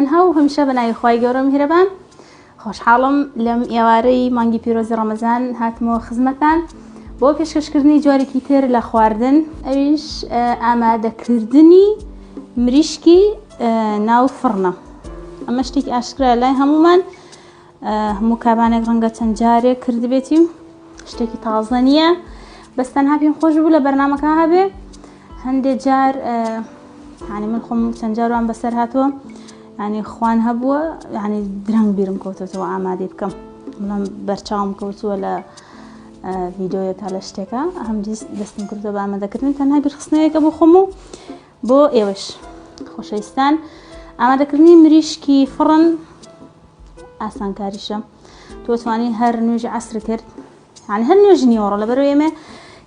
تەنها و هەمیشە بە ناوی خوای گەورە میهرەبان. خۆشحاڵم لەم ئێوارەی مانگی پیرۆزی ڕەمەزان هاتمەوە خزمەتان بۆ پێشکەشکردنی جۆرێکی تر لە خواردن، ئەویش ئامادەکردنی مریشکی ناو فڕنە. ئەمە شتێکی ئاشکرا لای هەمومان، هەموو کابانێک ڕەنگە چەند جارێک کردبێتی و شتێکی تازە نییە، بەس تەنها پێم خۆش بوو لە بەرنامەکە هەبێ. هەندێک جار ینی من خۆم چەند جار وام بەسەر هاتووە، ینی خوان هەبووە ینی درەنگ بیرم کەوتووە ئامادەی بکەم، بەڵام بەرچاوم کەوتووە لە ڤیدۆیەکە لە شتێکە، هەم دەستم کردووە بە ئامادەکردن تەنها بیرخستنەوەیەکە بۆ خۆم و بۆ ئێوەش. خۆشەویستان، ئامادەکردنی مریشکی فڕن ئاسانکاریشە. تۆ توانی هەر نوێژی عەسر کرد، ینی هەر نوێژی نیوەڕۆ، لەبەرەوەی ئێمە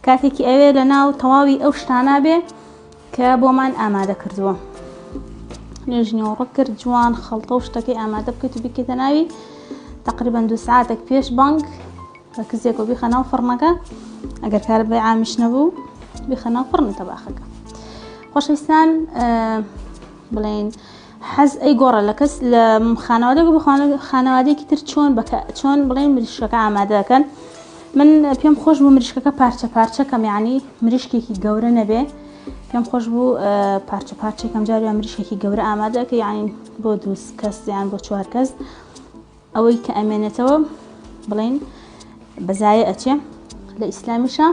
کاتێکی ئەوێ لە ناو تەواوی ئەو شتانە بێ کە بۆمان ئامادە کردووە. نوێژی نیوەڕۆ کرد، جوان خەڵتە و شتەکەی ئامادە بکەیت و بیکەیتە ناوی، تقریبا 2 ساعتێک پێش بانگ ڕەکزێک و بیخە ناو فڕنەکە، ئەگەر کارەبای عامیش نەبوو بیخە ناو فڕنی تەباخەکە. خۆشەویستان، بڵێن حەز ئەی گۆڕە لە کەس لە خانەوادەیەک بۆ خانەوادەیەکی تر چۆن بڵێن مریشکەکە ئامادە دەکەن. من پێم خۆش بوو مریشکەکە پارچە پارچەکەم، یعنی مریشکێکی گەورە نەبێ، پێم خۆش بوو پارچە پارچێکم جاریان مریشکێکی گەورە ئامادەکە، یعنی بۆ 2 کەس یان بۆ 4 کەس، ئەوەی کە ئەمێنێتەوە بڵێن بەزایە ئەچێ. لە ئیسلامیشە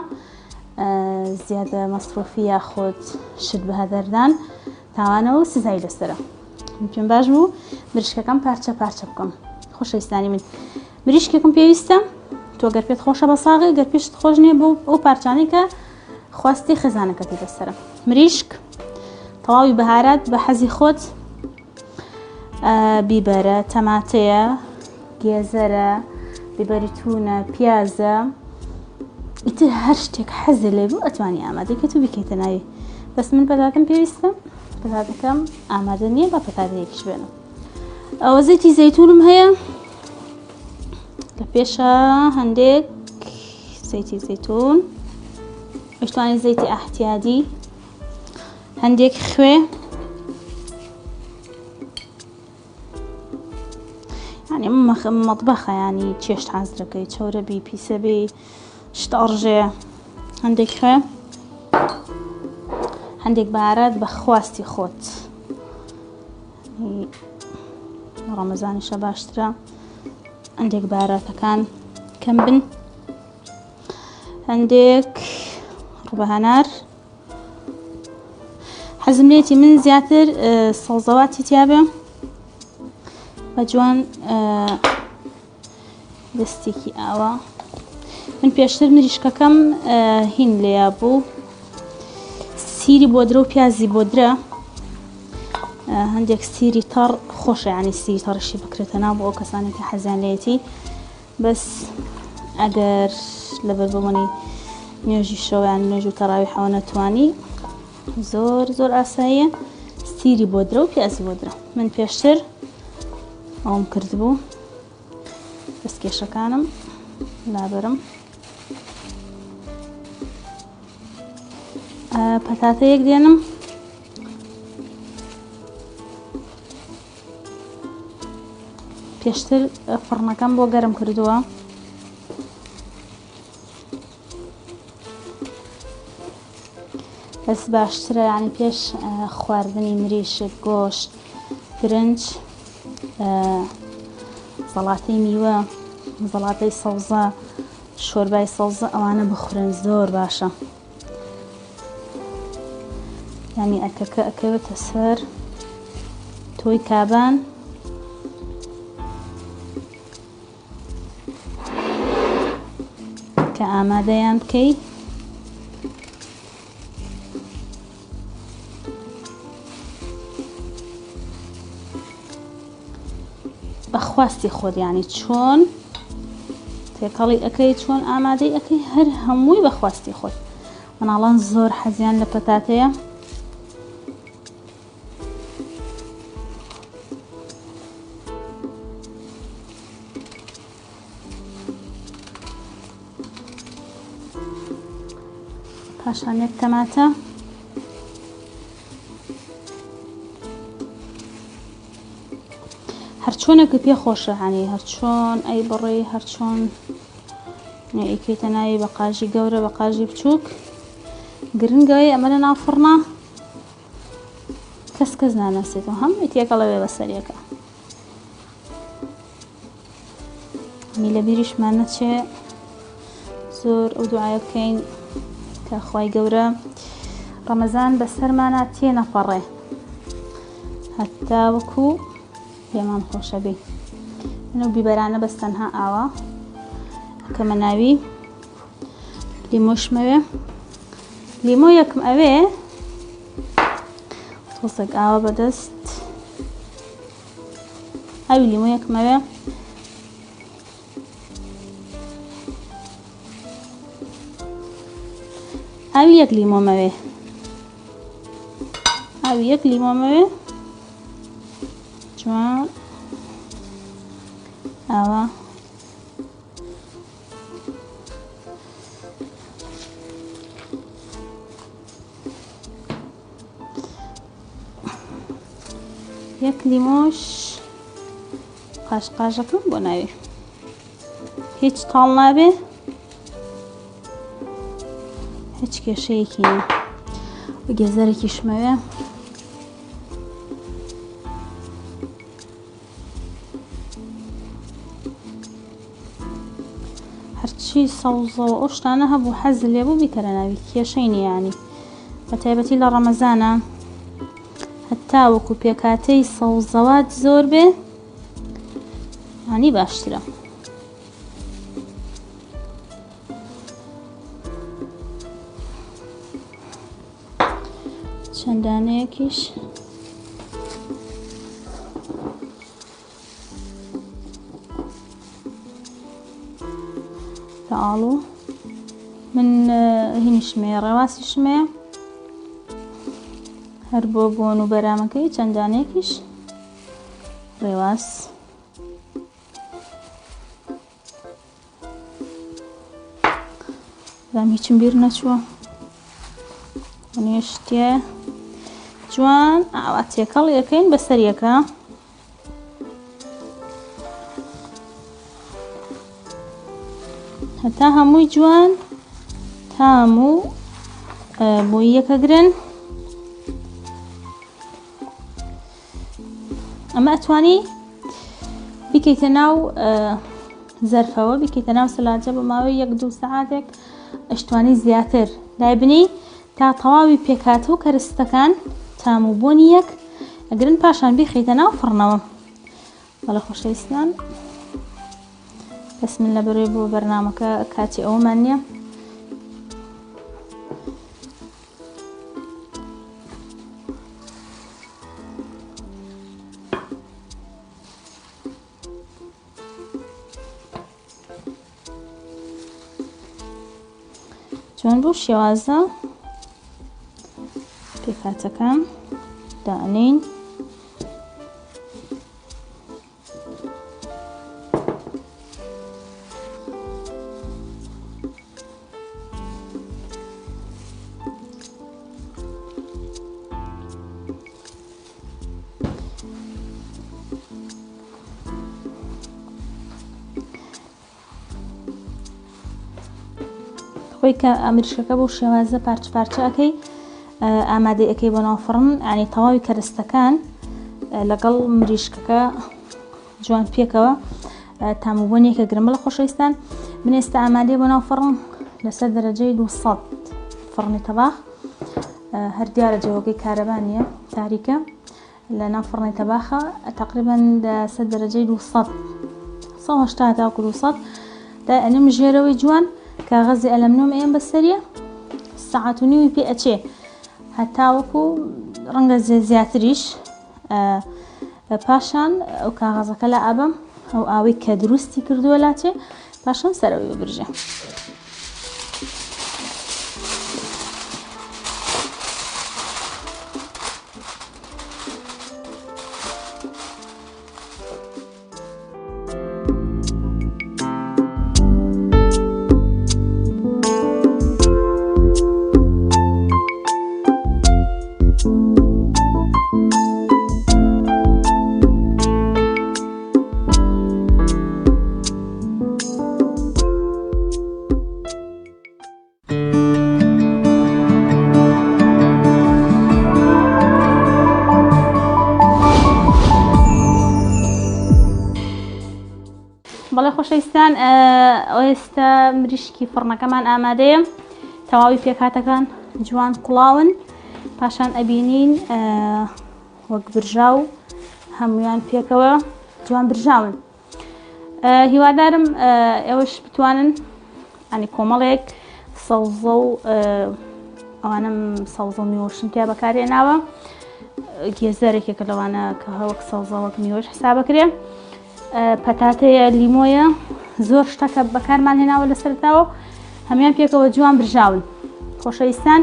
زیادە مەسرۆفی یاخۆت شت بەهەدەردان تاوانەوە و سزای لەسەرە. پێم باش بوو مریشکەکەم پارچە پارچە بکەم. خۆشەویستانی من، مریشکێکم پێویستە، تۆ گەر پێت خۆشە بە ساغی، گەر پێشت خۆش نییە بۆ ئەو پارچانەی کە خواستی خێزانەکەتی لەسەرە. مریشک تەواوی بەهارات بە حەزی خۆت، بیبەرە، تەماتەیە، گێزەرە، بیبەری تونە، پیازە، ئیتر هەر شتێک حەزی لێ بوو ئەتوانی ئامادەکەیت و بیکەیتە ناوی. بەس من پەتاتەم پێویستە، پەتاتەکەم ئامادە نییە، با پەتاتەیەکیش بێنم. ئەوە زەیتی زەیتونم هەیە، لە پێشە هەندێک زەیتی زەیتون، ئەشتوانی زەیتی ئەحتیادی، هەندێک خوێ، ینی مەطبەخە، ینی چێشت حەز دەکەی، چەورەبی، پیسەبی، شتە ئەڕژێ، هەندێک خوێ، هەندێک بەهارات بە خواستی خۆت. ڕەمەزانیشە باشترە هەندێک بەهاراتەکان کەم بن، هەندێک ڕووبەهەنار. حەزم لێتی من زیاتر سەڵزەواتی تیابێ بە جوان دەستێکی ئاوە. من پێشتر مریشکەکەم هین لێیا بوو، سیری بۆدرە و پیازی بۆدرە، هەندێک سیری تەڕ خۆشە، ینی سیری تەڕشی بکرێتە ناو بۆ ئەو کەسانی کە حەزیان لێیەتی. بەس ئەگەر لەبەر بەوەنی نوێژی شەویان نوێژ و تەراویحەوە نەتوانی، زۆر ئاساییە، سیری بۆدرە و پیازی بۆدرە. من پێشتر ئەوم کردبوو، دەستکێشەکانم لابەرم. پەتاتەیەک دێنم، پێشتر فڕنەکەم بۆ گەرم کردووە، بەس باشترە ینی پێش خواردنی مریشک، گۆشت، برنج، زەڵاتەی میوە، زەڵاتەی سەوزە، شۆربای سەوزە، ئەوانە بخورن، زۆر باشە. ینی ئەرکەکە ئەکەوێتە سەر تۆی کابان، کە ئامادەیان بکەی. بەخواستی خۆت، ینی چۆن تێکەڵی ئەەکەی، چۆن ئامادەی ئەەکەی، هەر هەمووی بەخواستی خۆت. مناڵان زۆر حەزیان لە پەتاتەیە، پاشان یەک تەماتە، هەرچۆنێکی پێ خۆشە هەنی هەرچۆن ئەی بڕێ هەرچۆن ئیکەیتە ناوی بە قاژی گەورە بە قاژی بچووک گرنگەوەی ئەمە لە ناو فڕنا کەس ناناسێتەوە هەمووی تێکەڵەوێ بەسەریەکە هەمی لە بیریشمان نەچێ زۆر ئەو دوعایە بکەین کە خوای گەورە ڕەمەزان بەسەرمانە تێنەپەڕێ هەتا وەکو پێمان خۆشە بێ منە بیبەرانە بەس تەنها ئاوە کەمە ناوی لیمۆشمەوێ لیمۆ یەکم ئەوێ تۆسێک ئاوە بەدەست ئەوی لیمۆ یەکم ئەوێ ئاوی یەک لیمۆمەوێ ئاوی یەک لیمۆمەوێ جوان ئاوە یەک لیمۆش قاشقاژەکەم بۆ ناوێ هیچ تاڵ نابێ هیچ کێشەیەکی نییە بە گێزەرێکیشمەوێ هەرچی سەوزەوە ئەو شتانە هەبوو حەزت لێبوو بیکەرە ناوی کێشەی نییە یانی بە تایبەتی لە ڕەمەزانە هەتا وەکو پێکاتەی سەوزەوات زۆر بێ یانی باشترە چەندانەیەکیش لە ئاڵوو من هینیشمەیە ڕێواسیشمەیە هەر بۆ بۆن و بەرامەکەی چەندانەیەکیش ڕێواس دام هیچم بیر نەچووە نوێشتێ جوان ئاوا تێکەڵ یەکەین بەسەریەکە هەتا هەمووی جوان تا هەموو بۆی یەکەگرن ئەمە ئەتوانی بیکەیتە ناو زەرفەوە بیکەیتە ناو سەلاجە بە ماوەی 1-2 سەعاتێک ئەشتوانی زیاتر لای بنی تا تەواوی پێکاتە و کەرستەکان تام و بۆنی یەک ئەگرن پاشان بیخەیتە ناو فڕنەوە بەڵێ خۆشەویستان بەس من لە بەرەوەی بۆ بەرنامەکە کاتی ئەوەمان نییە چۆن بۆ شێوازە پێکاتەکان دانین خۆی کە ئەمریشکەکە بۆ شێوازە پارچ پارچەکەی ئامادەی ئەەکەی بۆ ناو فڕن ئەنی تەواوی کەرستەکان لەگەڵ مریشکەکە جوان پێکەوە تاموبوونیەکە گرمە لە خۆشەویستان من ئێستا ئامادەی بۆ ناو فڕن لەسەر دەرەجەی 200 فڕنی تەباخ هەر دیارە جەوەکەی کارەبا نیە تاریکە لە ناو فڕنی تەباخە تقریبا لەسەر دەرەجەی 200 180 تا 200 دا ئەنم ژێرەوەی جوان کاغەزی ئەلەمنۆم ئێم بەسەریە سەعات و نیوی پێ ئەچێ هەتا وەکو ڕەنگە زیاتریش پاشان ئەو کاغەزەکە لە ئابم ئەو ئاوەی کە دروستی کردووە لاچێ پاشان سەرەوەی ببرژێ خۆشەویستان ئێستا مریشکی فڕنەکەمان ئامادەیە تەواوی پێکهاتەکان جوان کوڵاون پاشان ئەبینین وەک برژاو هەمویان پێکەوە جوان برژاون هیوادارم ئێوەش بتوانن ئەنی کۆمەڵێک سەوزە و ئەوانم سەوزە و میوەشم تیا بەکارهێناوە گێزەرێکێکە لەوانە کە وەک سەوزە وەک میوەش حسابەکرێ پەتاتەیە لیمۆیە زۆر شتەکە بەکارمان هێناوە لەسەرتاوە هەمیان پێکەوە جوان برژاون خۆشەویستان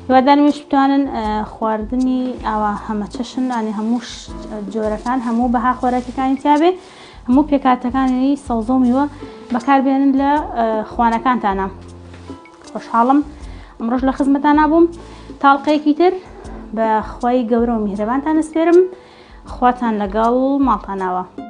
هیوادارمیش بتوانن خواردنی ئاوا هەمە چەشن ئەنی هەموو جۆرەکان هەموو بەها خۆراکەکانی تیابێ هەموو پێکاتەکانی سەوزە و میوە بەکاربێنن لە خوانەکانتانە خۆشحاڵم ئەمڕۆژ لە خزمەتانە بووم تاڵقەیەکی تر بە خوای گەورە و میهرەبانتان ئەسپێرم خواتان لەگەڵ ماڵتانەوە